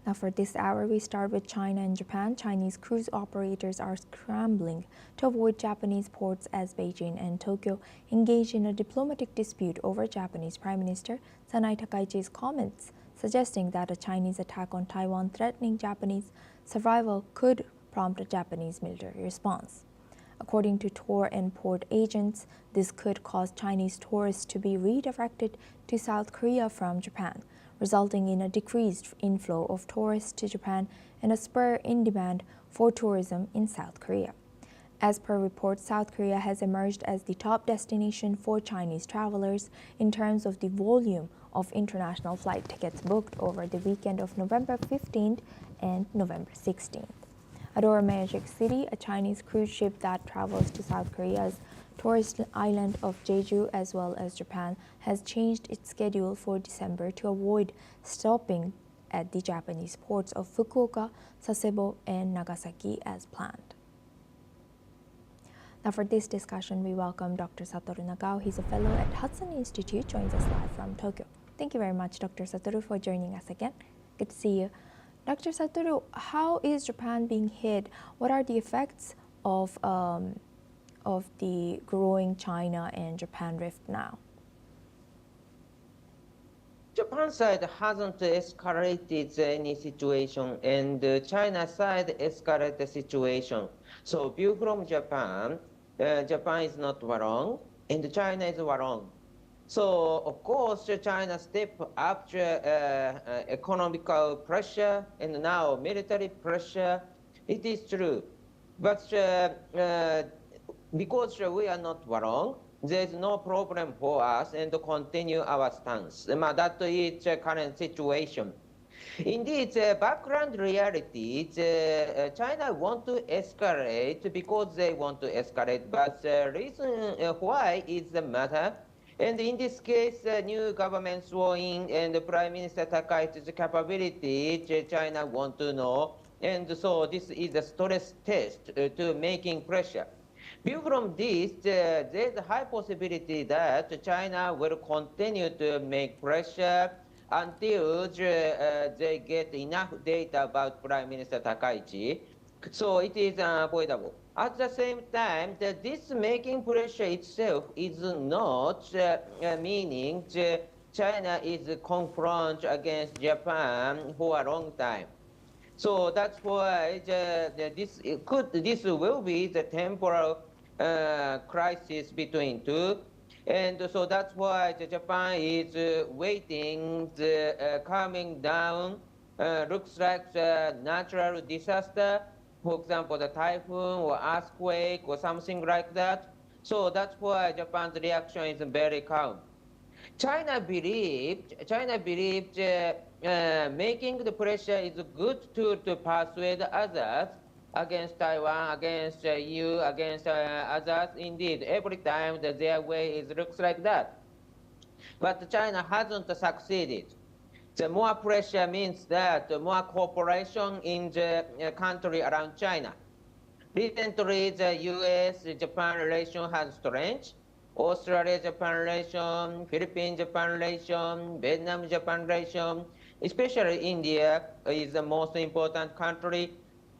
Now for this hour, we start with China and Japan. Chinese cruise operators are scrambling to avoid Japanese ports as Beijing and Tokyo engage in a diplomatic dispute over Japanese Prime Minister Sanai Takaichi's comments, suggesting that a Chinese attack on Taiwan threatening Japanese survival could prompt a Japanese military response. According to tour and port agents, this could cause Chinese tourists to be redirected to South Korea from Japan, resulting in a decreased inflow of tourists to Japan and a spur in demand for tourism in South Korea. As per reports, South Korea has emerged as the top destination for Chinese travelers in terms of the volume of international flight tickets booked over the weekend of November 15th and November 16th. Adora Magic City, a Chinese cruise ship that travels to South Korea's tourist island of Jeju as well as Japan, has changed its schedule for December to avoid stopping at the Japanese ports of Fukuoka, Sasebo, and Nagasaki as planned. Now for this discussion, we welcome Dr. Satoru Nagao. He's a fellow at Hudson Institute, joins us live from Tokyo. Thank you very much, Dr. Satoru, for joining us again. Good to see you. Dr. Satoru, how is Japan being hit? What are the effects of the growing China and Japan rift now? Japan side hasn't escalated any situation, and China side escalated the situation. So view from Japan, Japan is not wrong, and China is wrong. So of course, China step up economical pressure and now military pressure. It is true, but because we are not wrong, there is no problem for us and to continue our stance. That is the current situation. Indeed, background reality, China want to escalate because they want to escalate, but the reason why is the matter. And in this case, new government sworn and Prime Minister Takaichi's capability, China want to know. And so this is a stress test to making pressure. View from this, there's a high possibility that China will continue to make pressure until they get enough data about Prime Minister Takaichi. So it is unavoidable. At the same time, this making pressure itself is not meaning China is confront against Japan for a long time. So that's why this will be the temporal crisis between two. And so that's why Japan is waiting, coming down, looks like the natural disaster, for example, the typhoon or earthquake or something like that. So that's why Japan's reaction is very calm. China believed making the pressure is a good tool to persuade others against Taiwan, against EU, against others. Indeed, every time their way looks like that. But China hasn't succeeded. The more pressure means that the more cooperation in the country around China. Recently, the US-Japan relation has strengthened. Australia-Japan relation, Philippines-Japan relation, Vietnam-Japan relation, especially India is the most important country.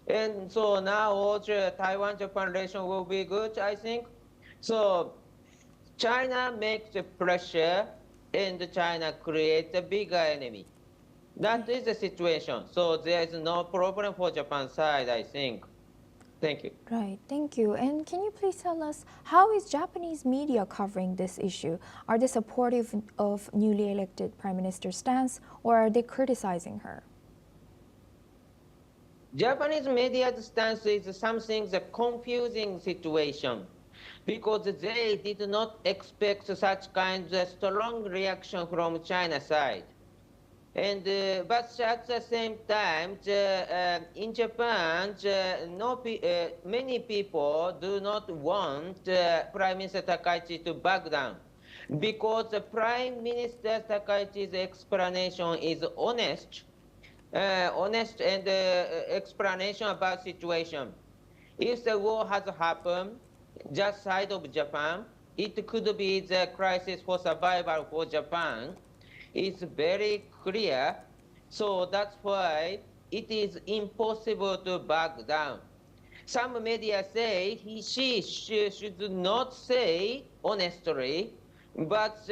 And so now the Taiwan-Japan relation will be good, I think. So China makes the pressure and China creates a bigger enemy. That is the situation. So there is no problem for Japan side, I think. Thank you. Right, thank you. And can you please tell us, how is Japanese media covering this issue? Are they supportive of newly elected Prime Minister's stance, or are they criticizing her? Japanese media's stance is something the confusing situation, because they did not expect such kind of strong reaction from China side. And but at the same time, in Japan, many people do not want Prime Minister Takaichi to back down, because the Prime Minister Takaichi's explanation is honest and explanation about situation. If the war has happened just side of Japan, it could be the crisis for survival for Japan. It's very clear. So that's why it is impossible to back down. Some media say she should not say honestly, but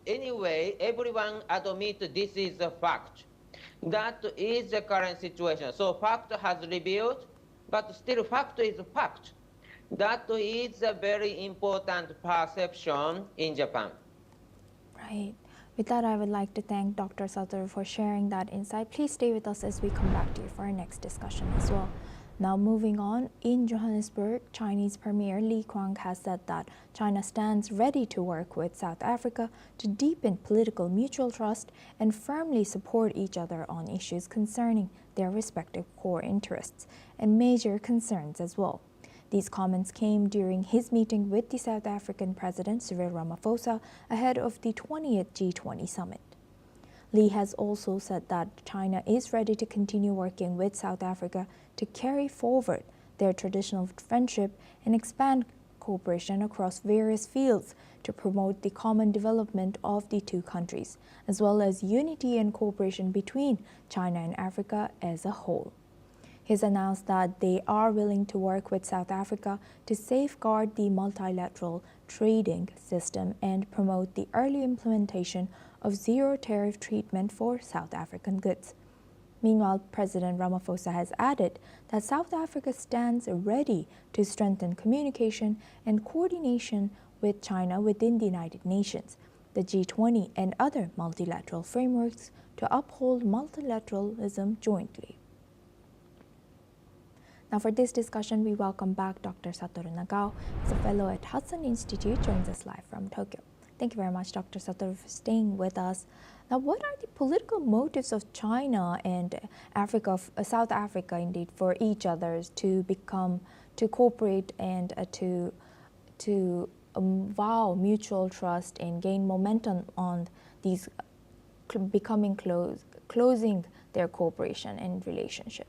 anyway, everyone admits this is a fact. That is the current situation. So fact has revealed, but still fact is fact. That is a very important perception in Japan. Right. With that, I would like to thank Dr. Satoru for sharing that insight. Please stay with us as we come back to you for our next discussion as well. Now, moving on, in Johannesburg, Chinese Premier Li Qiang has said that China stands ready to work with South Africa to deepen political mutual trust and firmly support each other on issues concerning their respective core interests and major concerns as well. These comments came during his meeting with the South African President Cyril Ramaphosa ahead of the 20th G20 summit. Lee has also said that China is ready to continue working with South Africa to carry forward their traditional friendship and expand cooperation across various fields to promote the common development of the two countries, as well as unity and cooperation between China and Africa as a whole. He's announced that they are willing to work with South Africa to safeguard the multilateral trading system and promote the early implementation of zero tariff treatment for South African goods. Meanwhile, President Ramaphosa has added that South Africa stands ready to strengthen communication and coordination with China within the United Nations, the G20, and other multilateral frameworks to uphold multilateralism jointly. Now, for this discussion, we welcome back Dr. Satoru Nagao. He's a fellow at Hudson Institute, joins us live from Tokyo. Thank you very much, Dr. Satoru, for staying with us. Now, what are the political motives of China and Africa, South Africa, indeed, for each other to cooperate and to vow mutual trust and gain momentum on these closing their cooperation and relationship?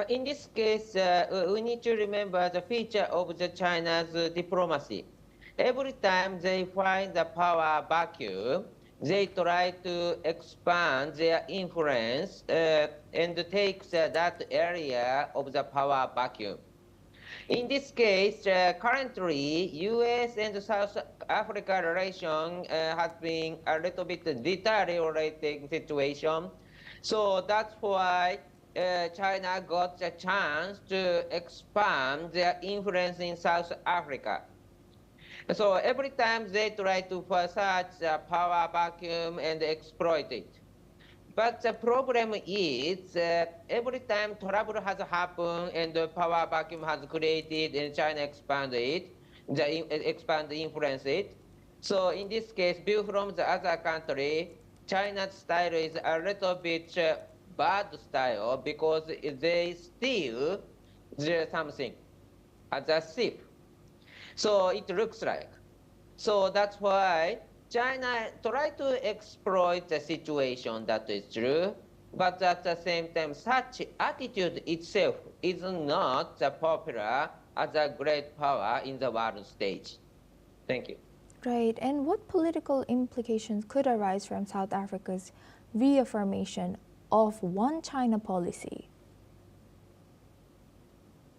In this case, we need to remember the feature of the China's diplomacy. Every time they find a power vacuum, they try to expand their influence and take that area of the power vacuum. In this case, currently, U.S. and South Africa relation has been a little bit deteriorating situation. So that's why China got the chance to expand their influence in South Africa. So every time they try to search the power vacuum and exploit it. But the problem is every time trouble has happened and the power vacuum has created and China expand influence it. So in this case, view from the other country, China's style is a little bit bad style because they steal something as a thief. So it looks like. So that's why China tried to exploit the situation, that is true, but at the same time, such attitude itself is not popular as a great power in the world stage. Thank you. Right, and what political implications could arise from South Africa's reaffirmation of one China policy?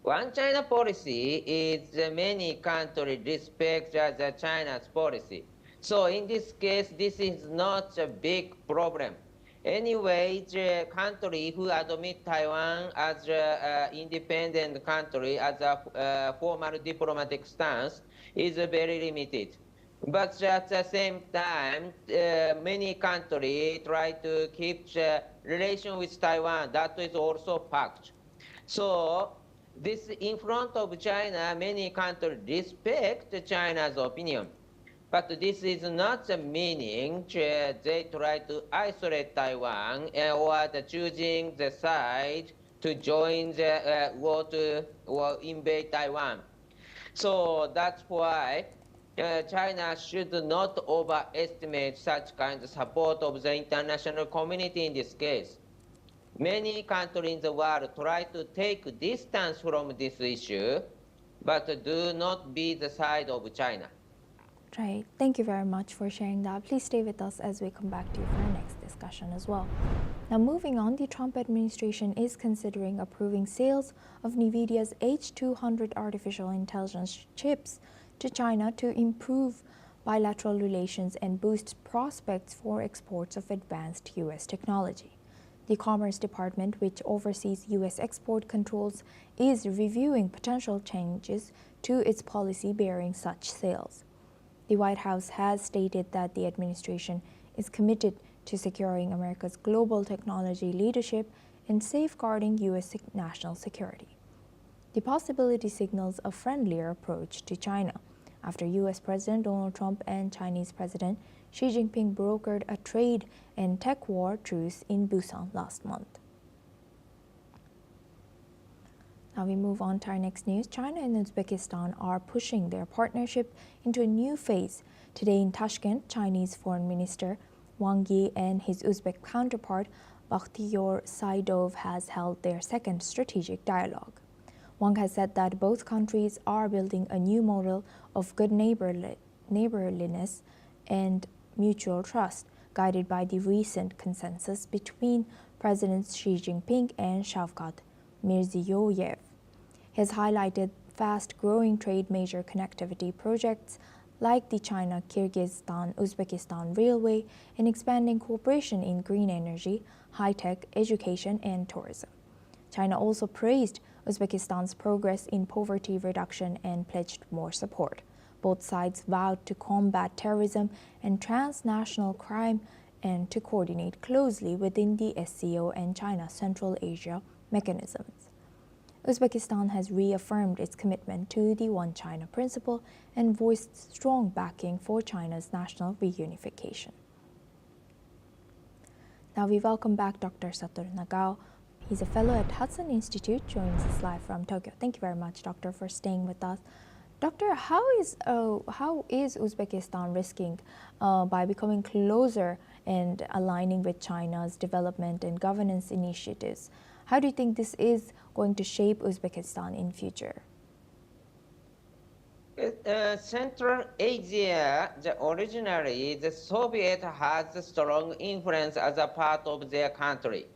One China policy is many countries respect the China's policy. So in this case, this is not a big problem. Anyway, the country who admit Taiwan as an independent country, as a formal diplomatic stance, is very limited. But at the same time, many countries try to keep the relation with Taiwan. That is also fact. So this in front of China, many countries respect China's opinion. But this is not the meaning they try to isolate Taiwan or choosing the side to join the war or invade Taiwan. So that's why China should not overestimate such kind of support of the international community in this case. Many countries in the world try to take distance from this issue, but do not be the side of China. Right. Thank you very much for sharing that. Please stay with us as we come back to you for our next discussion. discussion as well. Now, moving on, the Trump administration is considering approving sales of NVIDIA's H200 artificial intelligence chips to China to improve bilateral relations and boost prospects for exports of advanced U.S. technology. The Commerce Department, which oversees U.S. export controls, is reviewing potential changes to its policy bearing such sales. The White House has stated that the administration is committed to securing America's global technology leadership and safeguarding U.S. national security. The possibility signals a friendlier approach to China after U.S. President Donald Trump and Chinese President Xi Jinping brokered a trade and tech war truce in Busan last month. Now we move on to our next news. China and Uzbekistan are pushing their partnership into a new phase. Today in Tashkent, Chinese Foreign Minister Wang Yi and his Uzbek counterpart Bakhtiyor Saidov has held their second strategic dialogue. Wang has said that both countries are building a new model of good neighborliness and mutual trust, guided by the recent consensus between Presidents Xi Jinping and Shavkat Mirziyoyev. He has highlighted fast-growing trade major connectivity projects like the China-Kyrgyzstan-Uzbekistan Railway and expanding cooperation in green energy, high-tech, education, and tourism. China also praised Uzbekistan's progress in poverty reduction and pledged more support. Both sides vowed to combat terrorism and transnational crime and to coordinate closely within the SCO and China Central Asia mechanisms. Uzbekistan has reaffirmed its commitment to the One China principle and voiced strong backing for China's national reunification. Now we welcome back Dr. Satoru Nagao. He's a fellow at Hudson Institute, joins us live from Tokyo. Thank you very much, Doctor, for staying with us. Doctor, how is Uzbekistan risking by becoming closer and aligning with China's development and governance initiatives? How do you think this is going to shape Uzbekistan in future? Central Asia, originally the Soviet has a strong influence as a part of their country.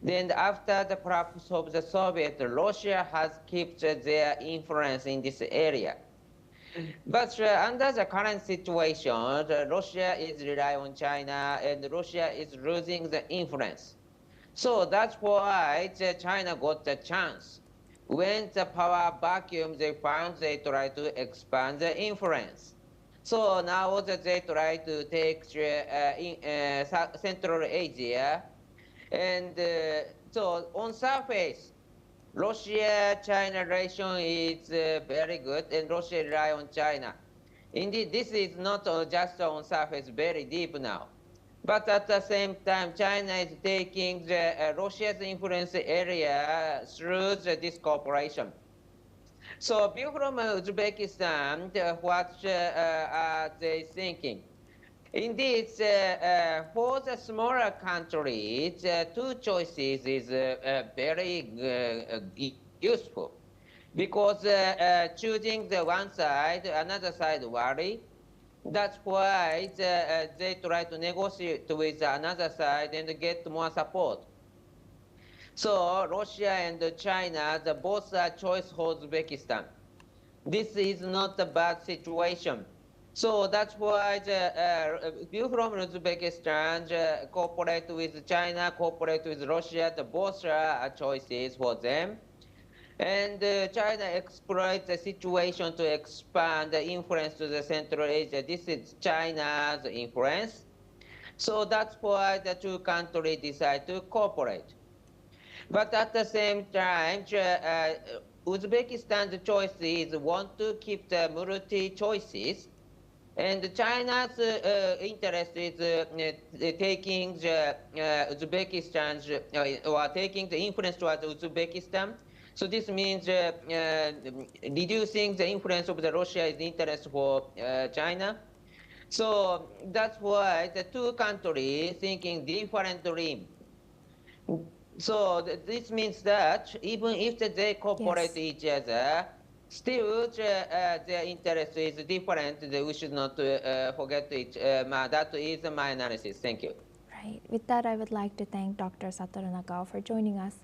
Then after the collapse of the Soviet, Russia has kept their influence in this area. But under the current situation, Russia is relying on China and Russia is losing the influence. So that's why China got the chance. When the power vacuum they found, they try to expand the influence. So now that they try to take Central Asia, and so on surface, Russia-China relation is very good, and Russia rely on China. Indeed, this is not just on surface, very deep now. But at the same time, China is taking Russia's influence area through this cooperation. So, view from Uzbekistan, what are they thinking? Indeed, for the smaller countries, two choices is very useful because choosing the one side, another side worry. That's why they try to negotiate with another side and get more support. So Russia and China, both are choice for Uzbekistan. This is not a bad situation. So that's why view from Uzbekistan, cooperate with China, cooperate with Russia, both are choices for them. And China exploits the situation to expand the influence to the Central Asia. This is China's influence. So that's why the two countries decide to cooperate. But at the same time, Uzbekistan's choice is want to keep the multi-choices. And China's interest is taking Uzbekistan's or taking the influence towards Uzbekistan. So this means reducing the influence of the Russia's interest for China. So that's why the two countries thinking differently. So this means that even if they cooperate each other, still their interest is different. We should not forget it. That is my analysis. Thank you. Right. With that, I would like to thank Dr. Satoru Nagao for joining us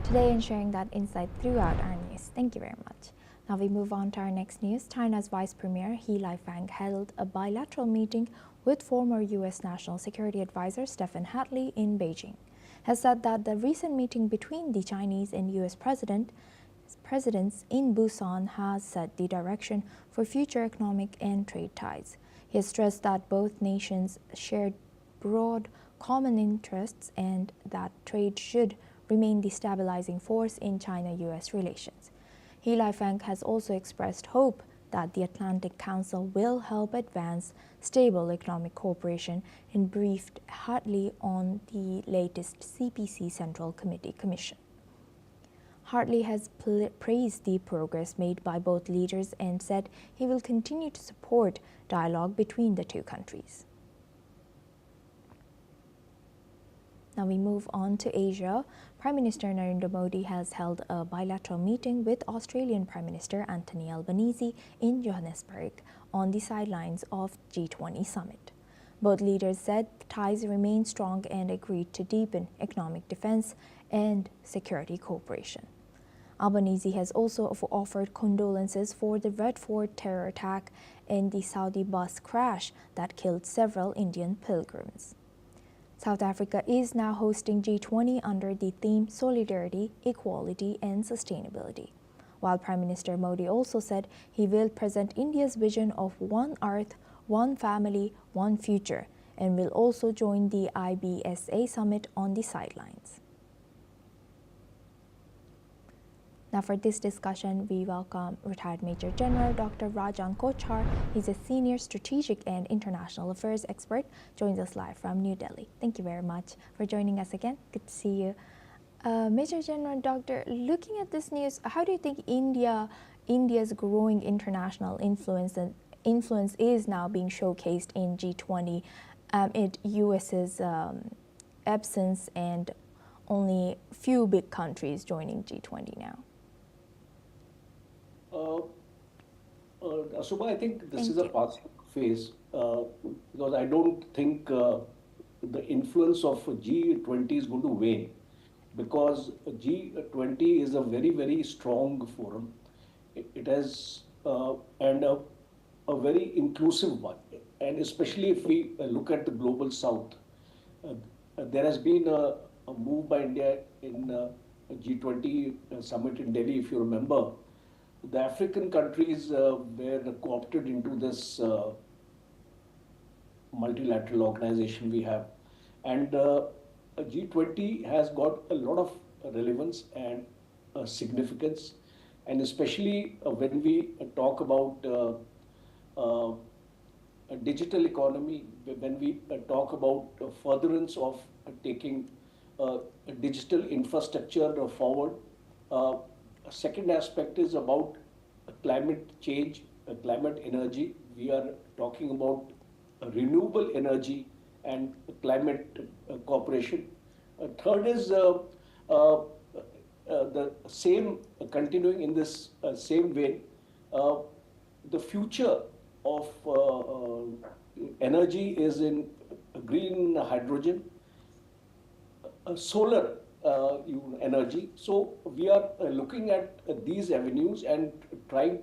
today and sharing that insight throughout our news. Thank you very much. Now we move on to our next news. China's Vice Premier He Lifeng held a bilateral meeting with former U.S. National Security Advisor Stephen Hadley in Beijing. Has said that the recent meeting between the Chinese and U.S. presidents in Busan has set the direction for future economic and trade ties. He has stressed that both nations shared broad common interests and that trade should remain the stabilizing force in China-U.S. relations. He Lifeng has also expressed hope that the Atlantic Council will help advance stable economic cooperation and briefed Hartley on the latest CPC Central Committee commission. Hartley has praised the progress made by both leaders and said he will continue to support dialogue between the two countries. Now we move on to Asia. Prime Minister Narendra Modi has held a bilateral meeting with Australian Prime Minister Anthony Albanese in Johannesburg on the sidelines of G20 summit. Both leaders said ties remain strong and agreed to deepen economic defense and security cooperation. Albanese has also offered condolences for the Red Fort terror attack and the Saudi bus crash that killed several Indian pilgrims. South Africa is now hosting G20 under the theme Solidarity, Equality and Sustainability, while Prime Minister Modi also said he will present India's vision of one Earth, one family, one future, and will also join the IBSA summit on the sidelines. Now for this discussion, we welcome retired Major General Dr. Rajan Kochhar. He's a senior strategic and international affairs expert, joins us live from New Delhi. Thank you very much for joining us again. Good to see you. Major General Doctor, looking at this news, how do you think India's growing international influence is now being showcased in G20 amid US's absence and only few big countries joining G20 now? Subha, I think this is a passing phase because I don't think the influence of G20 is going to wane, because G20 is a very, very strong forum. It has and a very inclusive one, and especially if we look at the global south, there has been a move by India in G20 summit in Delhi, if you remember. The African countries were co-opted into this multilateral organization we have. And G20 has got a lot of relevance and significance. And especially when we talk about a digital economy, when we talk about furtherance of taking digital infrastructure forward. Second aspect is about climate change, climate energy. We are talking about renewable energy and climate cooperation. Third is the same, continuing in this same vein, the future of energy is in green hydrogen, solar energy. So we are looking at these avenues and trying